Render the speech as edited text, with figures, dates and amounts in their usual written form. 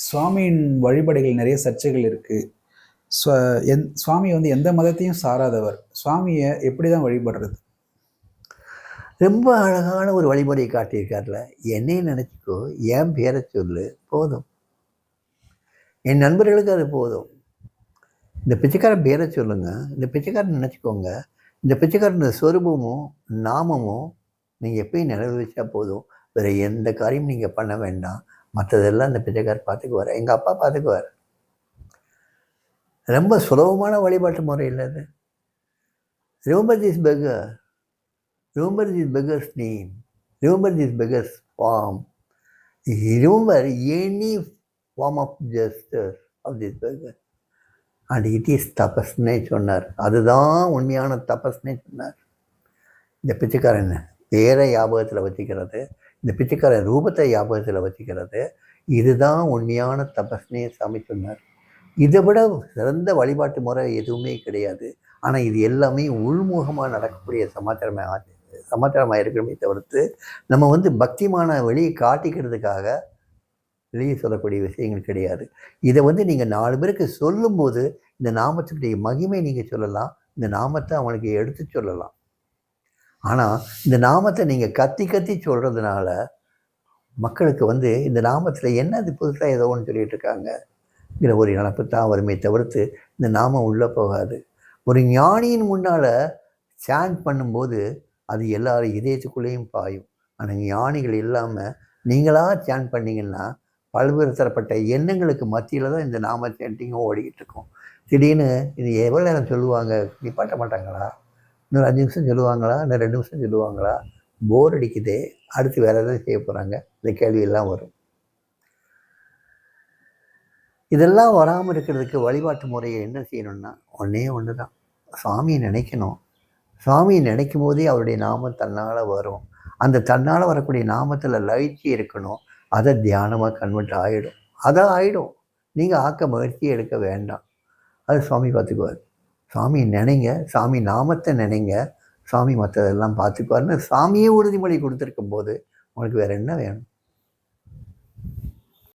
சுவாமியின் வழிபாடுகள் நிறைய சர்ச்சைகள் இருக்கு. சுவாமி வந்து எந்த மதத்தையும் சாராதவர். சுவாமியை எப்படி தான் வழிபடுறது? ரொம்ப அழகான ஒரு வழிமுறையை காட்டியிருக்காருல. என்னையும் நினச்சிக்கோ, என் பேரை சொல்லு, போதும். என் நண்பர்களுக்கு அது போதும். இந்த பிச்சைக்காரன் பேரை சொல்லுங்க, இந்த பிச்சைக்காரன் நினச்சிக்கோங்க. இந்த பிச்சைக்காரன் சொரூபமும் நாமமும் நீங்கள் எப்பயும் நினைவு வச்சா போதும். வேறு எந்த காரியமும் நீங்கள் பண்ண வேண்டாம். மற்றதெல்லாம் இந்த பிச்சைக்காரர் பார்த்துக்குவார். எங்கள் அப்பா பார்த்துக்குவார். ரொம்ப சுலபமான வழிபாட்டு முறை இல்லை அது. Remember this beggar. Remember this beggar's name. Remember this beggar's form. Remember any form of gesture of this beggar. And it is தபஸ்னே சொன்னார். அதுதான் உண்மையான தபஸ்னே சொன்னார். இந்த பிச்சைக்காரன் பேரை ஞாபகத்தில் வச்சுக்கிறது, இந்த பிச்சைக்காரன் ரூபத்தை ஞாபகத்தில் வச்சுக்கிறது, இதுதான் உண்மையான தபஸ்னே சாமி சொன்னார். இதை விட சிறந்த வழிபாட்டு முறை எதுவுமே கிடையாது. ஆனால் இது எல்லாமே உள்முகமாக நடக்கக்கூடிய சமாச்சாரமாக இருக்கணுமே தவிர்த்து நம்ம வந்து பக்திமான வெளியே காட்டிக்கிறதுக்காக வெளியே சொல்லக்கூடிய விஷயங்கள் கிடையாது. இதை வந்து நீங்கள் 4 பேருக்கு சொல்லும்போது இந்த நாமத்துடைய மகிமை நீங்கள் சொல்லலாம், இந்த நாமத்தை அவங்களுக்கு எடுத்து சொல்லலாம். ஆனால் இந்த நாமத்தை நீங்கள் கத்தி கத்தி சொல்கிறதுனால மக்களுக்கு வந்து இந்த நாமத்தில் என்ன அது புதுசாக ஏதோ ஒன்று சொல்லிகிட்டு இருக்காங்கங்கிற ஒரு நினப்பு தான் வருமே தவிர்த்து இந்த நாமம் உள்ளே போகாது. ஒரு ஞானியின் முன்னால் சாண்ட் பண்ணும்போது அது எல்லாரும் இதயத்துக்குள்ளேயும் பாயும். ஆனால் ஞானிகள் இல்லாமல் நீங்களாக சாண்ட் பண்ணிங்கன்னா பல்வேறு தரப்பட்ட எண்ணங்களுக்கு மத்தியில் தான் இந்த நாம சாண்டிங்கும் ஓடிக்கிட்டு இருக்கும். திடீர்னு இது எவ்வளோ நேரம் சொல்லுவாங்க, நிப்பாட்ட மாட்டாங்களா? இன்னொரு 5 நிமிஷம் சொல்லுவாங்களா? இன்னும் 2 நிமிஷம் சொல்லுவாங்களா? போர் அடிக்குதே, அடுத்து வேறு எதாவது செய்ய போகிறாங்க, இந்த கேள்வியெல்லாம் வரும். இதெல்லாம் வராமல் இருக்கிறதுக்கு வழிபாட்டு முறையை என்ன செய்யணும்னா ஒன்றே ஒன்று தான், சாமியை நினைக்கணும். சாமியை நினைக்கும் போதே அவருடைய நாமம் தன்னால் வரும். அந்த தன்னால் வரக்கூடிய நாமத்தில் லயிச்சு இருக்கணும். அதை தியானமாக கன்வெர்ட் ஆகிடும். அதான் ஆகிடும். நீங்கள் ஆக்க முயற்சியை எடுக்க வேண்டாம். அது சுவாமி பார்த்துக்குவார். சாமி நினைங்க, சாமி நாமத்தை நினைங்க, சாமி மற்றதெல்லாம் பார்த்துக்குவார்னு சாமியே உறுதிமொழி கொடுத்துருக்கும் போது உங்களுக்கு வேறு என்ன வேணும்?